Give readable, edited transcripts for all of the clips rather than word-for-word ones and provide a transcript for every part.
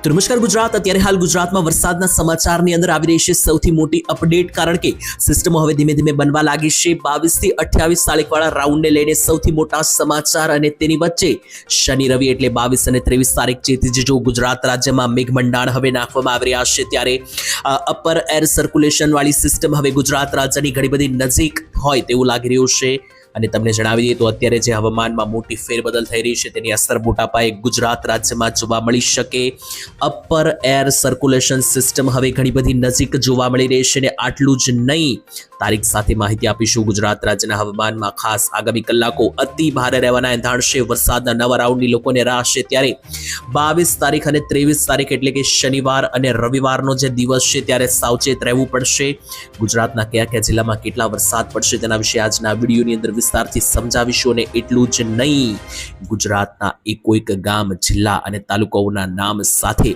તો નમસ્કાર ગુજરાત, અત્યારે હાલ ગુજરાતમાં વરસાદના સમાચારની અંદર આવી રહી છે સૌથી મોટી અપડેટ, કારણ કે સિસ્ટમો હવે ધીમે ધીમે બનવા લાગી છે. 22 થી 28 તારીખવાળા રાઉન્ડને લઈને સૌથી મોટા સમાચાર, અને તેની વચ્ચે શનિ રવિ એટલે 22 અને 23 તારીખ જેથી જો ગુજરાત રાજ્યમાં મેઘમંડાણ હવે નાખવામાં આવી રહ્યા છે, ત્યારે અપર એર સર્ક્યુલેશન વાળી સિસ્ટમ હવે ગુજરાત રાજ્યની ઘણી બધી નજીક હોય તેવું લાગી રહ્યું છે. અને તમને જણાવી દઈએ તો અત્યારે જે હવામાનમાં મોટી ફેરબદલ થઈ રહી છે તેની અસર મોટા પાયે ગુજરાત રાજ્યમાં જોવા મળી શકે. અપર એર સર્ક્યુલેશન સિસ્ટમ હવે ઘણી બધી નજીક જોવા મળી રહી છે. અને આટલું જ નહીં, તારીખ સાથે માહિતી આપીશું. ગુજરાત રાજ્યના હવામાનમાં ખાસ આગામી કલાકો અતિ ભારે રહેવાના એંધાણ છે. વરસાદના નવા રાઉન્ડની લોકોને રાહ છે, ત્યારે 22 તારીખ અને 23 તારીખ એટલે કે શનિવાર અને રવિવારનો જે દિવસ છે ત્યારે સાવચેત રહેવું પડશે. ગુજરાતના કયા કયા જિલ્લામાં કેટલા વરસાદ પડશે તેના વિશે આજના વિડીયોની અંદર વિસ્તારથી સમજાવીશું. અને એટલું જ નહીં, ગુજરાતના એકોઈક ગામ, જિલ્લા અને તાલુકાઓના નામ સાથે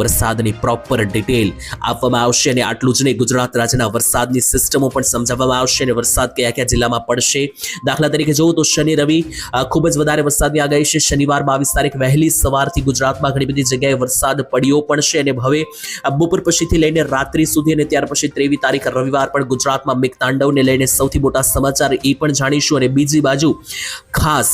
વરસાદની પ્રોપર ડિટેલ આપવામાં આવશે. અને આટલું જ નહીં, ગુજરાત રાજ્યના વરસાદની સિસ્ટમો પણ સમજાવવામાં આવશે અને વરસાદ કયા કયા જિલ્લામાં પડશે. દાખલા તરીકે જોવો તો શનિ રવિ ખૂબ જ વધારે વરસાદની આગાહી છે. શનિવાર 22 તારીખ વહેલી સવારથી ગુજરાતમાં ઘણી બધી જગ્યાએ વરસાદ પડ્યો પણ છે. અને હવે બપોર પછીથી લઈને રાત્રિ સુધી અને ત્યાર પછી 23 તારીખ રવિવાર પણ ગુજરાતમાં મેઘતાંડવને લઈને સૌથી મોટા સમાચાર એ પણ જાણીશું. અને બીજી બાજુ ખાસ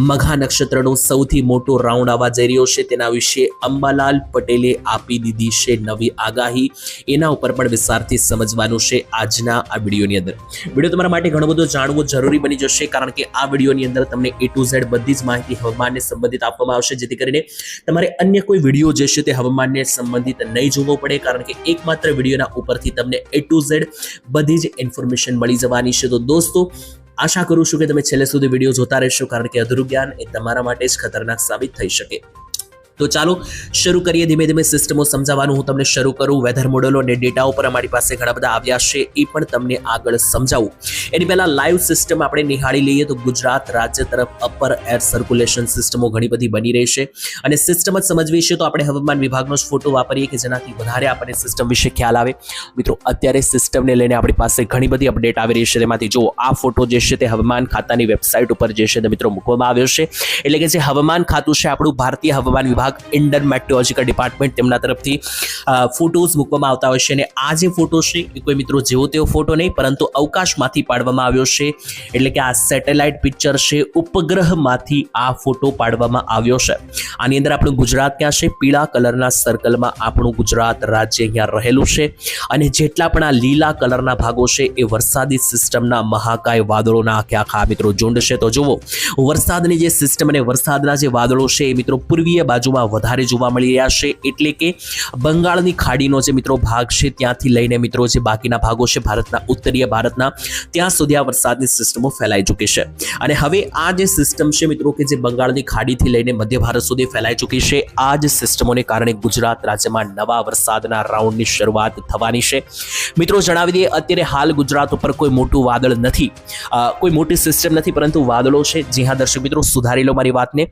મઘા નક્ષત્રનો સૌથી મોટો રાઉન્ડ આવવા જઈ રહ્યો છે, તેના વિશે અંબાલાલ પટેલે આપી દીધી છે નવી આગાહી. એના ઉપર પણ વિસ્તારથી સમજવાનું છે આજના આ વિડીયોની અંદર. વિડીયો તમારા માટે ઘણો બધો જાણવું જરૂરી બની જશે, કારણ કે આ વિડીયોની અંદર તમને A to Z બધી જ માહિતી હવામાનને સંબંધિત આપવામાં આવશે, જેથી કરીને તમારે અન્ય કોઈ વિડીયો જે છે તે હવામાનને સંબંધિત નહીં જોવો પડે, કારણ કે એકમાત્ર વિડીયોના ઉપરથી તમને A to Z બધી જ ઇન્ફોર્મેશન મળી જવાની છે. તો દોસ્તો, આશા કરું છું કે તમે છેલ્લે સુધી વિડીયો જોતા રહેશો, કારણ કે અધૂરું જ્ઞાન એ તમારા માટે જ ખતરનાક સાબિત થઈ શકે. તો ચાલો શરૂ કરીએ. ધીમે ધીમે સિસ્ટમો સમજાવવાનું હું તમને શરૂ કરું. વેધર મોડેલો અને ડેટાઓ પર અમારી પાસે ઘણા બધા આવ્યા છે, એ પણ તમને આગળ સમજાવું. એની પહેલા લાઈવ સિસ્ટમ આપણે નિહાળી લઈએ. તો ગુજરાત રાજ્ય તરફ અપર એર સર્ક્યુલેશન સિસ્ટમો ઘણી બધી બની રહી છે, અને સિસ્ટમ જ સમજવી છે તો આપણે હવામાન વિભાગનો જ ફોટો વાપરીએ કે જેનાથી વધારે આપણને સિસ્ટમ વિશે ખ્યાલ આવે. મિત્રો, અત્યારે સિસ્ટમને લઈને આપણી પાસે ઘણી બધી અપડેટ આવી રહી છે. તેમાંથી જો આ ફોટો જે છે તે હવામાન ખાતાની વેબસાઇટ ઉપર જે છે તે મિત્રો મૂકવામાં આવ્યો છે. એટલે કે જે હવામાન ખાતું છે આપણું, ભારતીય હવામાન વિભાગ, ઇન્ડિયન મેટ્રોલોજીકલ ડિપાર્ટમેન્ટ, તેમના તરફથી ફોટોઝ મૂકવામાં આવતા હોય છે. અને આ જે ફોટો છે એ કોઈ મિત્રો જેવો તેવો ફોટો નહીં, પરંતુ અવકાશમાંથી પાડવામાં આવ્યો છે. એટલે કે આ સેટેલાઇટ પિક્ચર છે, ઉપગ્રહમાંથી આ ફોટો પાડવામાં આવ્યો છે. આની અંદર આપણું ગુજરાત ક્યાં છે? પીળા કલરના સર્કલમાં આપણું ગુજરાત રાજ્ય અહીંયા રહેલું છે. અને જેટલા પણ આ લીલા કલરના ભાગો છે એ વરસાદી સિસ્ટમના મહાકાય વાદળોના આખા મિત્રો ઝુંડ છે. તો જુઓ, વરસાદની જે સિસ્ટમ અને વરસાદના જે વાદળો છે એ મિત્રો પૂર્વીય બાજુમાં વધારે જોવા મળી રહ્યા છે. એટલે કે બંગાળની ખાડીનો જે મિત્રો ભાગ છે ત્યાંથી લઈને મિત્રો જે બાકીના ભાગો છે ભારતના, ઉત્તરીય ભારતના, ત્યાં સુધી આ વરસાદની સિસ્ટમો ફેલાઈ ચૂકી છે. અને હવે આ જે સિસ્ટમ છે મિત્રો કે જે બંગાળની ખાડીથી લઈને મધ્ય ભારત સુધી ફેલાઈ ચૂકી છે, આ જ સિસ્ટમોને કારણે ગુજરાત રાજ્યમાં નવા વરસાદના રાઉન્ડની શરૂઆત થવાની છે. મિત્રો, જણાવી દઈએ, અત્યારે હાલ ગુજરાત ઉપર કોઈ મોટું વાદળ નથી, કોઈ મોટી સિસ્ટમ નથી, પરંતુ વાદળો છે. જી હા દર્શક મિત્રો, સુધારી લો મારી વાતને.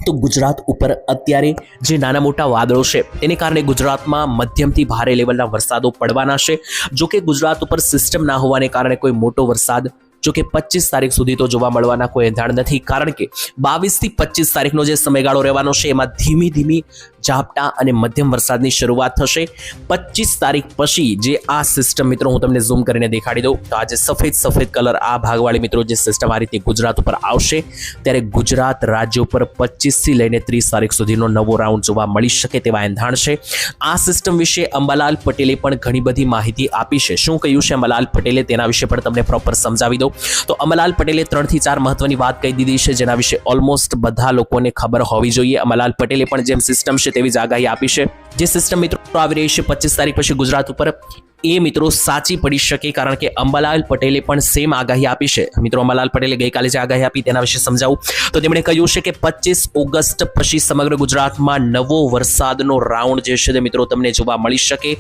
તો ગુજરાત ઉપર અત્યારે જે નાના મોટા વાદળો છે તેને કારણે ગુજરાતમાં મધ્યમથી ભારે લેવલના વરસાદો પડવાના છે. જોકે ગુજરાત ઉપર સિસ્ટમ ના હોવાને કારણે કોઈ મોટો વરસાદ જોકે 25 તારીખ સુધી તો જોવા મળવાના કોઈ એંધાણ નથી, કારણ કે 22 થી 25 તારીખનો જે સમયગાળો રહેવાનો છે એમાં ધીમી ધીમી ઝાપટા અને મધ્યમ વરસાદની શરૂઆત થશે. 25 તારીખ પછી જે આ સિસ્ટમ, મિત્રો હું તમને ઝૂમ કરીને દેખાડી દઉં તો આજે સફેદ કલર આ ભાગવાળી મિત્રો જે સિસ્ટમ આ રીતે ગુજરાત ઉપર આવશે, ત્યારે ગુજરાત રાજ્ય ઉપર 25 થી લઈને 30 તારીખ સુધીનો નવો રાઉન્ડ જોવા મળી શકે તેવા એંધાણ છે. આ સિસ્ટમ વિશે અંબાલાલ પટેલે પણ ઘણી બધી માહિતી આપી છે. શું કહ્યું છે અંબાલાલ પટેલે તેના વિશે પણ તમને પ્રોપર સમજાવી દઉં. તો અંબાલાલ પટેલે 3 થી 4 મહત્વની વાત કહી દીધી છે, જેના વિશે ઓલમોસ્ટ બધા લોકોને ખબર હોવી જોઈએ. અંબાલાલ પટેલે પણ જેમ સિસ્ટમ છે તેવી જ આગાહી આપી છે. જે સિસ્ટમ મિત્રો આવી રહી છે 25 તારીખ પછી ગુજરાત ઉપર, એ મિત્રો સાચી પડી શકે, કારણ કે અંબાલાલ પટેલે પણ સેમ આગાહી આપી છે. મિત્રો, અંબાલાલ પટેલે ગઈકાલે જે આગાહી આપી તેના વિશે સમજાવું તો તેમણે કહ્યું છે કે 25 ઓગસ્ટ પછી સમગ્ર ગુજરાતમાં નવો વરસાદનો રાઉન્ડ જે છે તે મિત્રો તમને જોવા મળી શકે.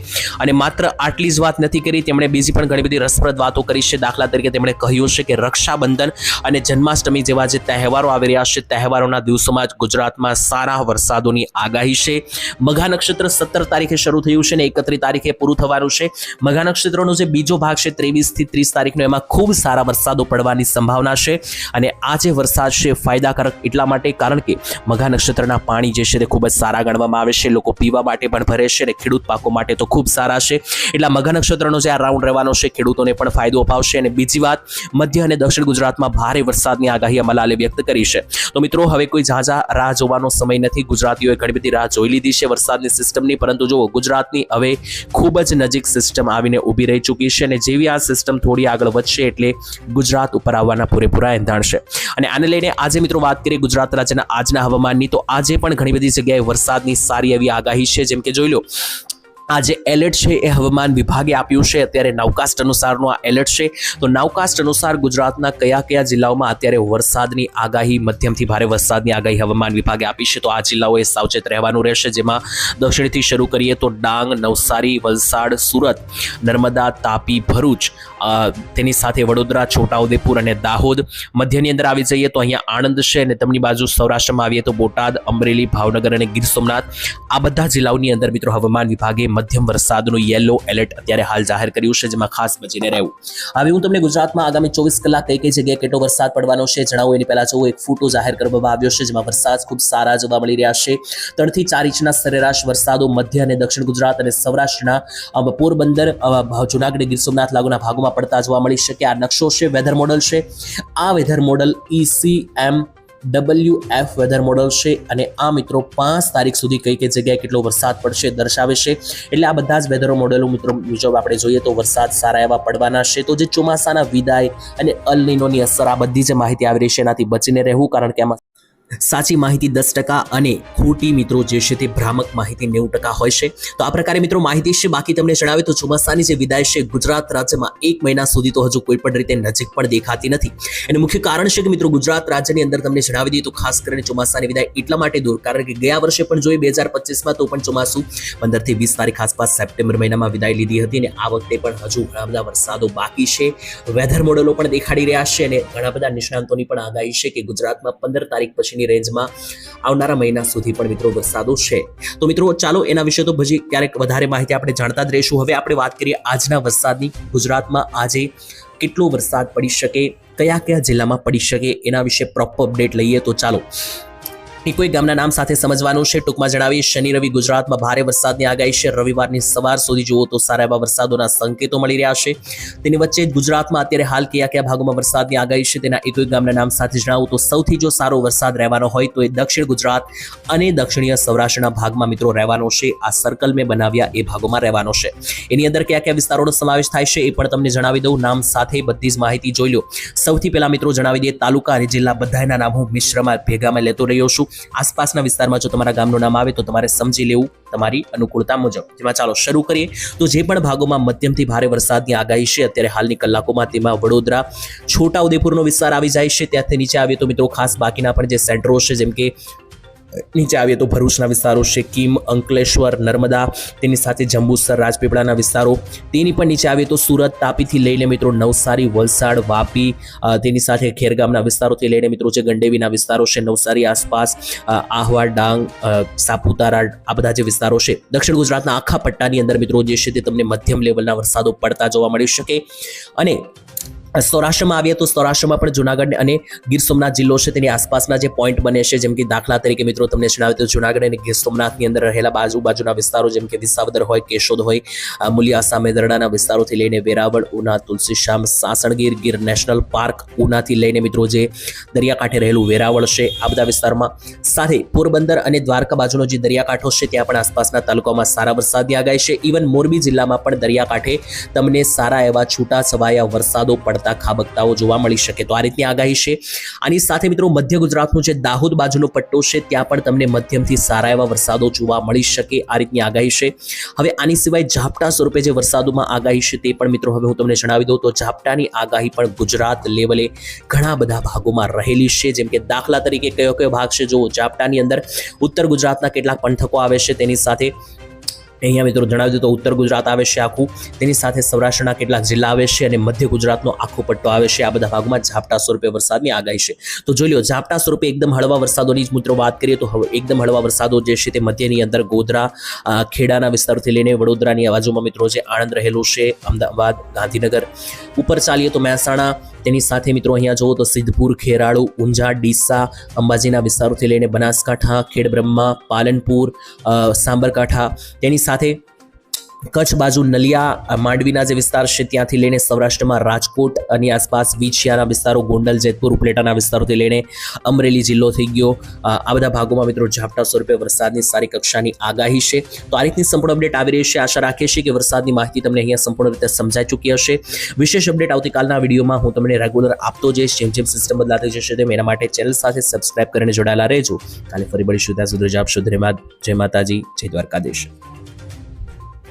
અને માત્ર આટલી જ વાત નથી કરી, તેમણે બીજી પણ ઘણી બધી રસપ્રદ વાતો કરી છે. દાખલા તરીકે તેમણે કહ્યું છે કે રક્ષાબંધન અને જન્માષ્ટમી જેવા જે તહેવારો આવી રહ્યા છે, તહેવારોના દિવસોમાં જ ગુજરાતમાં સારા વરસાદોની આગાહી છે. મઘા નક્ષત્ર 17 તારીખે શરૂ થયું છે અને 31 તારીખે પૂરું થવાનું છે. મઘા નક્ષત્રનો જે બીજો ભાગ છે 23 થી 30 તારીખનો, એમાં ખૂબ સારા વરસાદો પડવાની સંભાવના છે. અને આ જે વરસાદ છે ફાયદાકારક એટલા માટે કારણ કે મઘા નક્ષત્રના પાણી જે છે તે ખૂબ જ સારા ગણવામાં આવે છે. લોકો પીવા માટે પણ ભરે છે અને ખેડૂત પાકો માટે તો ખૂબ સારા છે. એટલે મઘા નક્ષત્રનો જે આ રાઉન્ડ રહેવાનો છે ખેડૂતોને પણ ફાયદો અપાવશે. અને બીજી વાત, મધ્ય અને દક્ષિણ ગુજરાતમાં ભારે વરસાદની આગાહી અંબાલાલે વ્યક્ત કરી છે. તો મિત્રો હવે કોઈ ઝાઝા રાહ જોવાનો સમય નથી. ગુજરાતીઓએ ઘણી બધી રાહ જોઈ લીધી છે વરસાદની સિસ્ટમની, પરંતુ જુઓ ગુજરાતની હવે ખૂબ જ નજીક સિસ્ટમ આવીને ઊભી રહી ચૂકી છે. અને જેવી આ સિસ્ટમ થોડી આગળ વધશે એટલે ગુજરાત ઉપર આવવાના પૂરેપૂરા એંધાણ છે. અને આને લઈને આજે મિત્રો વાત કરીએ ગુજરાત રાજ્યના આજના હવામાનની, તો આજે પણ ઘણી બધી જગ્યાએ વરસાદની સારી એવી આગાહી છે. જેમ કે જોઈ લો, આ જે એલર્ટ છે એ હવામાન વિભાગે આપ્યું છે. અત્યારે નાવકાસ્ટ અનુસારનું આ એલર્ટ છે. તો નાવકાસ્ટ અનુસાર ગુજરાતના કયા કયા જિલ્લાઓમાં અત્યારે વરસાદની આગાહી, મધ્યમથી ભારે વરસાદની આગાહી હવામાન વિભાગે આપી છે. તો આ જિલ્લાઓએ સાવચેત રહેવાનું રહેશે, જેમાં દક્ષિણથી શરૂ કરીએ તો ડાંગ, નવસારી, વલસાડ, સુરત, નર્મદા, તાપી, ભરૂચ, તેની સાથે વડોદરા, છોટાઉદેપુર અને દાહોદ. મધ્યની અંદર આવી જઈએ તો અહીંયા આણંદ છે, અને તેમની બાજુ સૌરાષ્ટ્રમાં આવીએ તો બોટાદ, અમરેલી, ભાવનગર અને ગીર સોમનાથ. આ બધા જિલ્લાઓની અંદર મિત્રો હવામાન વિભાગે મધ્યમ વરસાદનું યેલો એલર્ટ અત્યારે હાલ જાહેર કર્યું છે, જેમાં ખાસ બચીને રહેવું. હવે હું તમને ગુજરાતમાં આગામી 24 કલાક કઈ કઈ જગ્યાએ કેટલો વરસાદ પડવાનો છે જણાવું. એની પહેલા જો એક ફોટો જાહેર કરવામાં આવ્યો છે, જેમાં વરસાદ ખૂબ સારા જોવા મળી રહ્યા છે. 3 થી 4 ઇંચના સરેરાશ વરસાદો મધ્ય અને દક્ષિણ ગુજરાત અને સૌરાષ્ટ્રના પોરબંદર, જુનાગઢ, ગીર સોમનાથ લાગુના ભાગોમાં પડતા જોવા મળી શકે. આ નકશો છે, વેધર મોડલ છે. આ weather model ECMWF weather model છે. અને આ મિત્રો 5 તારીખ સુધી કઈ કઈ જગ્યાએ કેટલો વરસાદ પડશે દર્શાવે છે. એટલે આ બધા જ વેધર મોડેલો મિત્રો મુજબ આપણે જોઈએ તો વરસાદ સારા એવા પડવાના છે. તો જે ચોમાસાના વિદાય અને અલ નીનોની અસર, આ બધી જે માહિતી આવી રહી છે એનાથી બચીને રહેવું, કારણ કે આમાં સાચી માહિતી 10% અને ખોટી મિત્રો જે છે તે ભ્રામક માહિતી 90% હોય છે. તો આ પ્રકારે મિત્રો માહિતી છે. બાકી તમને જણાવે તો ચોમાસાની જે વિદાય છે ગુજરાત રાજ્યમાં 1 મહિના સુધી તો હજુ કોઈ પણ રીતે નજીક પણ દેખાતી નથી. એનું મુખ્ય કારણ છે કે મિત્રો ગુજરાત રાજ્યની અંદર તમને જણાવી દઈએ તો ખાસ કરીને ચોમાસાની વિદાય એટલા માટે દૂર, કારણ કે ગયા વર્ષે પણ જોઈએ 2025માં તો પણ ચોમાસું 15 થી 20 તારીખ આસપાસ સપ્ટેમ્બર મહિનામાં વિદાય લીધી હતી. અને આ વખતે પણ હજુ ઘણા બધા વરસાદો બાકી છે. વેધર મોડેલો પણ દેખાડી રહ્યા છે અને ઘણા બધા નિષ્ણાંતોની પણ આગાહી છે કે ગુજરાતમાં 15 તારીખ પછી રેન્જમાં આવનારા મહિના સુધી પણ મિત્રો વરસાદો છે. તો મિત્રો ચાલો એના વિશે તો હજી ક્યારેક વધારે માહિતી આપણે જાણતા જ રહીશું. હવે આપણે વાત કરીએ આજના વરસાદની. ગુજરાતમાં આજે કેટલો વરસાદ પડી શકે, કયા કયા જિલ્લામાં પડી શકે, એના વિશે પ્રોપર અપડેટ લઈએ. તો ચાલો કોઈ ગામના નામ સાથે સમજવાનું છે. ટૂંકમાં જણાવીએ, શનિ રવિ ગુજરાતમાં ભારે વરસાદની આગાહી છે. રવિવારની સવાર સુધી જુઓ તો સારા એવા વરસાદોના સંકેતો મળી રહ્યા છે. તેની વચ્ચે ગુજરાતમાં અત્યારે હાલ કયા કયા ભાગોમાં વરસાદની આગાહી છે તેના એક ગામના નામ સાથે જણાવું તો સૌથી જો સારો વરસાદ રહેવાનો હોય તો એ દક્ષિણ ગુજરાત અને દક્ષિણીય સૌરાષ્ટ્રના ભાગમાં મિત્રો રહેવાનો છે. આ સર્કલ મેં બનાવ્યા એ ભાગોમાં રહેવાનો છે. એની અંદર કયા કયા વિસ્તારોનો સમાવેશ થાય છે એ પણ તમને જણાવી દઉં. નામ સાથે બધી જ માહિતી જોઈ લો. સૌથી પહેલા મિત્રો જણાવી દઈએ, તાલુકા અને જિલ્લા બધાના નામ હું મિશ્રમાં ભેગામાં લેતો રહ્યો છું. આસપાસના વિસ્તારમાં જો તમારા ગામનું નામ આવે તો તમારે સમજી લેવું તમારી અનુકૂળતા મુજબ. જેમાં ચાલો શરૂ કરીએ. તો જે પણ ભાગોમાં મધ્યમથી ભારે વરસાદની આગાહી છે અત્યારે હાલની કલાકોમાં, તેમાં વડોદરા, છોટાઉદેપુરનો વિસ્તાર આવી જાય છે. ત્યાંથી નીચે આવીએ તો મિત્રો ખાસ બાકીના પણ જે સેન્ટરો છે, જેમ કે નીચે આવીએ તો ભરૂચના વિસ્તારો છે, કીમ, અંકલેશ્વર, નર્મદા, તેની સાથે જંબુસર, રાજપીપળાના વિસ્તારો. તેની પણ નીચે આવીએ તો સુરત, તાપીથી લઈને મિત્રો નવસારી, વલસાડ, વાપી, તેની સાથે ખેરગામના વિસ્તારોથી લઈને મિત્રો જે ગંડેવીના વિસ્તારો છે, નવસારી આસપાસ, આહવા, ડાંગ, સાપુતારા, આ બધા જે વિસ્તારો છે દક્ષિણ ગુજરાતના આખા પટ્ટાની અંદર મિત્રો જે છે તે તમને મધ્યમ લેવલના વરસાદો પડતા જોવા મળી શકે. અને સૌરાષ્ટ્રમાં આવીએ તો સૌરાષ્ટ્રમાં પણ જુનાગઢ અને ગીર સોમનાથ જિલ્લો છે તેની આસપાસના જે પોઈન્ટ બને છે, જેમ કે દાખલા તરીકે મિત્રો તમને જણાવ્યું તો જુનાગઢ અને ગીર સોમનાથની અંદર રહેલા બાજુના વિસ્તારો, જેમ કે વિસાવદર હોય, કેશોદ હોય, મુલિયાસા, મેદરડાના વિસ્તારોથી લઈને વેરાવળ, ઉના, તુલસીશ્યામ, સાસણગીર, ગીર નેશનલ પાર્ક, ઉનાથી લઈને મિત્રો જે દરિયાકાંઠે રહેલું વેરાવળ છે, આ બધા વિસ્તારમાં, સાથે પોરબંદર અને દ્વારકા બાજુનો જે દરિયાકાંઠો છે ત્યાં પણ આસપાસના તાલુકાઓમાં સારા વરસાદની આગાહી છે. ઇવન મોરબી જિલ્લામાં પણ દરિયાકાંઠે તમને સારા એવા છૂટા છવાયા વરસાદો પડતા ખાબકતાઓ જોવા મળી શકે. તો આ રીતની આગાહી છે. આની સાથે મિત્રો મધ્ય ગુજરાતનું જે દાહોદ બાજુનો પટ્ટો છે ત્યાં પણ તમને મધ્યમથી સારા એવા વરસાદો જોવા મળી શકે. આ રીતની આગાહી છે. હવે આની સિવાય ઝાપટા સ્વરૂપે જે વરસાદોમાં આગાહી છે તે પણ મિત્રો હવે હું તમને જણાવી દઉં તો ઝાપટાની આગાહી પણ ગુજરાત લેવલે ઘણા બધા ભાગોમાં રહેલી છે. જેમ કે દાખલા તરીકે કયો કયો ભાગ છે જો ઝાપટાની અંદર ઉત્તર ગુજરાતના કેટલાક પંથકો આવે છે, તેની સાથે અહીંયા મિત્રો જણાવી દઉં તો ઉત્તર ગુજરાત આવે છે આખું, તેની સાથે સૌરાષ્ટ્રના કેટલાક જિલ્લા આવે છે અને મધ્ય ગુજરાતનો આખો પટ્ટો આવે છે. આ બધા ભાગમાં ઝાપટા સ્વરૂપે વરસાદની આગાહી છે. તો જોઈ લો, ઝાપટા સ્વરૂપે એકદમ હળવા વરસાદોની જ મિત્રો વાત કરીએ તો હવે એકદમ હળવા વરસાદો જે છે તે મધ્યની અંદર ગોધરા, ખેડાના વિસ્તારથી લઈને વડોદરાની બાજુમાં મિત્રો જે આણંદ રહેલું છે, અમદાવાદ, ગાંધીનગર, ઉપર ચાલીએ તો મહેસાણા, તેની સાથે મિત્રો અહીંયા જુઓ તો સિદ્ધપુર, ખેરાળુ, ઊંઝા, ડીસા, અંબાજીના વિસ્તારોથી લઈને બનાસકાંઠા, ખેડબ્રહ્મા, પાલનપુર, સાબરકાંઠા, તેની સાથે કચ્છ બાજુ નલિયા, માંડવીના જે વિસ્તાર છે ત્યાંથી લઈને સૌરાષ્ટ્રમાં રાજકોટ અને આસપાસ વિછિયાના વિસ્તારો, ગોંડલ, જેતપુર, ઉપલેટાના વિસ્તારોથી લઈને અમરેલી જિલ્લો થઈ ગયો. આ બધા ભાગોમાં મિત્રો ઝાપટા સ્વરૂપે વરસાદની સારી કક્ષાની આગાહી છે. તો આ રીતની સંપૂર્ણ અપડેટ આવી રહી છે. આશા રાખીએ છીએ કે વરસાદની માહિતી તમને અહીંયા સંપૂર્ણ રીતે સમજાઈ ચૂકી હશે. વિશેષ અપડેટ આવતીકાલના વિડીયોમાં હું તમને રેગ્યુલર આપતો જઈશ. જેમ જેમ સિસ્ટમ બદલાતી જશે તેમ એના માટે ચેનલ સાથે સબસ્ક્રાઇબ કરીને જોડાયેલા રહેજો. કાલે ફરી મળીશું. ત્યાં સુધી આપશો. ધન્યવાદ. જય માતાજી, જય દ્વારકાધીશ.